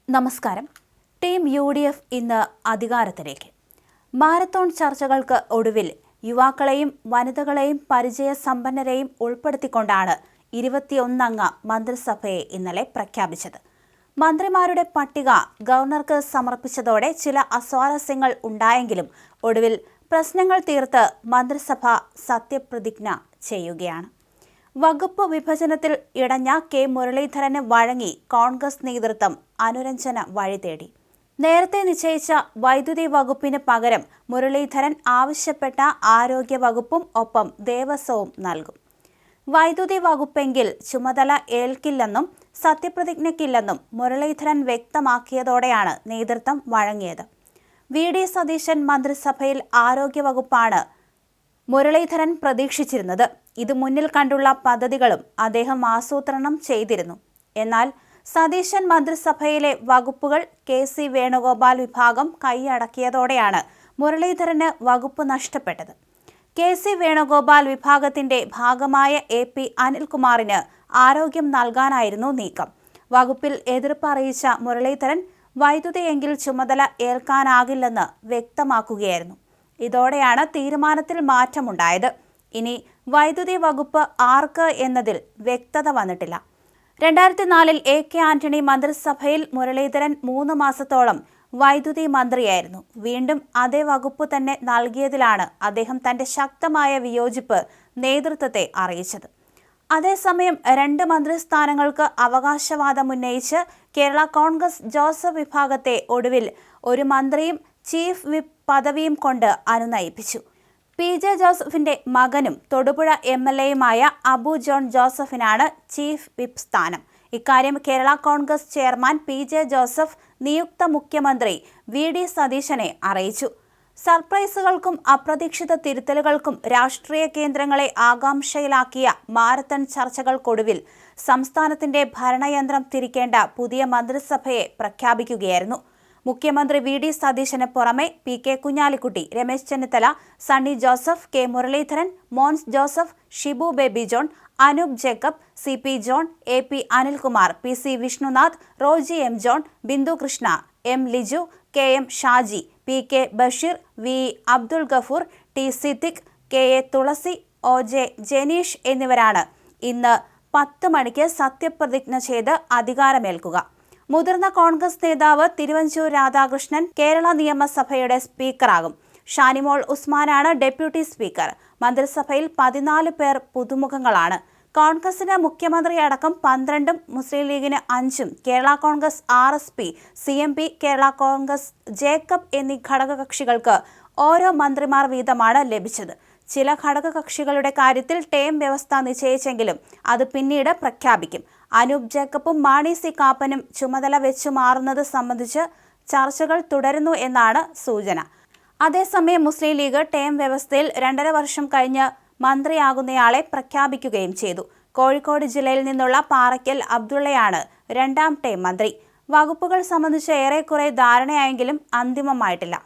നമസ്കാരം. Team UDF ഇന്ന് അധികാരത്തിലേക്ക്. മാരത്തോൺ ചർച്ചകൾക്ക് ഒടുവിൽ യുവാക്കളെയും വനിതകളെയും പരിചയസമ്പന്നരെയും ഉൾപ്പെടുത്തിക്കൊണ്ടാണ് 21 അംഗ മന്ത്രിസഭയെ ഇന്നലെ പ്രഖ്യാപിച്ചത്. മന്ത്രിമാരുടെ പട്ടിക ഗവർണർക്ക് സമർപ്പിച്ചതോടെ ചില അസ്വാരസ്യങ്ങൾ ഉണ്ടായെങ്കിലും ഒടുവിൽ പ്രശ്നങ്ങൾ തീർത്ത് മന്ത്രിസഭ സത്യപ്രതിജ്ഞ ചെയ്യുകയാണ്. വകുപ്പ് വിഭജനത്തിൽ ഇടഞ്ഞ കെ മുരളീധരന് വഴങ്ങി കോൺഗ്രസ് നേതൃത്വം അനുരഞ്ജന വഴി തേടി. നേരത്തെ നിശ്ചയിച്ച വൈദ്യുതി വകുപ്പിന് പകരം മുരളീധരൻ ആവശ്യപ്പെട്ട ആരോഗ്യ വകുപ്പും ഒപ്പം ദേവസ്വവും നൽകും. വൈദ്യുതി വകുപ്പെങ്കിൽ ചുമതല ഏൽക്കില്ലെന്നും സത്യപ്രതിജ്ഞയ്ക്കില്ലെന്നും മുരളീധരൻ വ്യക്തമാക്കിയതോടെയാണ് നേതൃത്വം വഴങ്ങിയത്. VD സതീശൻ മന്ത്രിസഭയിൽ ആരോഗ്യ വകുപ്പാണ് മുരളീധരൻ പ്രതീക്ഷിച്ചിരുന്നത്. ഇത് മുന്നിൽ കണ്ടുള്ള പദ്ധതികളും അദ്ദേഹം ആസൂത്രണം ചെയ്തിരുന്നു. എന്നാൽ സതീശൻ മന്ത്രിസഭയിലെ വകുപ്പുകൾ KC വേണുഗോപാൽ വിഭാഗം കൈയടക്കിയതോടെയാണ് മുരളീധരന് വകുപ്പ് നഷ്ടപ്പെട്ടത്. KC വേണുഗോപാൽ വിഭാഗത്തിന്റെ ഭാഗമായ AP അനിൽകുമാറിന് ആരോഗ്യം നൽകാനായിരുന്നു നീക്കം. വകുപ്പിൽ എതിർപ്പ് അറിയിച്ച മുരളീധരൻ വൈദ്യുതിയെങ്കിൽ ചുമതല ഏൽക്കാനാകില്ലെന്ന് വ്യക്തമാക്കുകയായിരുന്നു. ഇതോടെയാണ് തീരുമാനത്തിൽ മാറ്റമുണ്ടായത്. ഇനി വൈദ്യുതി വകുപ്പ് ആർക്ക് എന്നതിൽ വ്യക്തത വന്നിട്ടില്ല. 2004 AK ആന്റണി മന്ത്രിസഭയിൽ മുരളീധരൻ 3 മാസത്തോളം വൈദ്യുതി മന്ത്രിയായിരുന്നു. വീണ്ടും അതേ വകുപ്പ് തന്നെ നൽകിയതിലാണ് അദ്ദേഹം തന്റെ ശക്തമായ വിയോജിപ്പ് നേതൃത്വത്തെ അറിയിച്ചത്. അതേസമയം 2 മന്ത്രിസ്ഥാനങ്ങൾക്ക് അവകാശവാദം ഉന്നയിച്ച് കേരള കോൺഗ്രസ് ജോസഫ് വിഭാഗത്തെ ഒടുവിൽ ഒരു മന്ത്രിയും ചീഫ് വിപ്പ് പദവിയും കൊണ്ട് അനുനയിപ്പിച്ചു. PJ ജോസഫിന്റെ മകനും തൊടുപുഴ MLAയുമായ അബു ജോൺ ജോസഫിനാണ് ചീഫ് വിപ്പ് സ്ഥാനം. ഇക്കാര്യം Kerala Congress chairman PJ Joseph നിയുക്ത മുഖ്യമന്ത്രി VD സതീശനെ അറിയിച്ചു. സർപ്രൈസുകൾക്കും അപ്രതീക്ഷിത തിരുത്തലുകൾക്കും രാഷ്ട്രീയ കേന്ദ്രങ്ങളെ ആകാംക്ഷയിലാക്കിയ മാരത്തൺ ചർച്ചകൾക്കൊടുവിൽ സംസ്ഥാനത്തിന്റെ ഭരണയന്ത്രം തിരിക്കേണ്ട പുതിയ മന്ത്രിസഭയെ പ്രഖ്യാപിക്കുകയായിരുന്നു. മുഖ്യമന്ത്രി VD സതീശന് പുറമെ PK Kunhalikutty, Ramesh Chennithala, Sunny Joseph, K Muraleedharan, Mons Joseph, Shibu baby John, Anoop Jacob, CP John, AP Anilkumar, PC Vishnunath, Roji M John, Bindu Krishna, M Liju, KM Shaji, PK Basheer, V Abdul Gafoor, T Siddique, KA തുളസി, OJ ജനീഷ് എന്നിവരാണ് ഇന്ന് 10 മണിക്ക് സത്യപ്രതിജ്ഞ ചെയ്ത് അധികാരമേൽക്കുക. മുതിർന്ന കോൺഗ്രസ് നേതാവ് തിരുവഞ്ചൂർ രാധാകൃഷ്ണൻ കേരള നിയമസഭയുടെ സ്പീക്കറാകും. ഷാനിമോൾ ഉസ്മാനാണ് ഡെപ്യൂട്ടി സ്പീക്കർ. മന്ത്രിസഭയിൽ 14 പേർ പുതുമുഖങ്ങളാണ്. കോൺഗ്രസിന് മുഖ്യമന്ത്രി അടക്കം 12ഉം മുസ്ലിം ലീഗിന് 5ഉം Kerala Congress RSP, CMP, Kerala Congress Jacob എന്നീ ഘടകകക്ഷികൾക്ക് ഓരോ മന്ത്രിമാർ വീതമാണ് ലഭിച്ചത്. ചില ഘടകകക്ഷികളുടെ കാര്യത്തിൽ ടേം വ്യവസ്ഥ നിശ്ചയിച്ചെങ്കിലും അത് പിന്നീട് പ്രഖ്യാപിക്കും. അനൂപ് ജേക്കബും മാണി C കാപ്പനും ചുമതല വെച്ചു മാറുന്നത് സംബന്ധിച്ച് ചർച്ചകൾ തുടരുന്നു എന്നാണ് സൂചന. അതേസമയം മുസ്ലിം ലീഗ് ടേം വ്യവസ്ഥയിൽ 2.5 വർഷം കഴിഞ്ഞ് മന്ത്രിയാകുന്നയാളെ പ്രഖ്യാപിക്കുകയും ചെയ്തു. കോഴിക്കോട് ജില്ലയിൽ നിന്നുള്ള പാറയ്ക്കൽ അബ്ദുള്ളയാണ് 2ാം ടേം മന്ത്രി. വകുപ്പുകൾ സംബന്ധിച്ച് ഏറെക്കുറെ ധാരണയായെങ്കിലും അന്തിമമായിട്ടില്ല.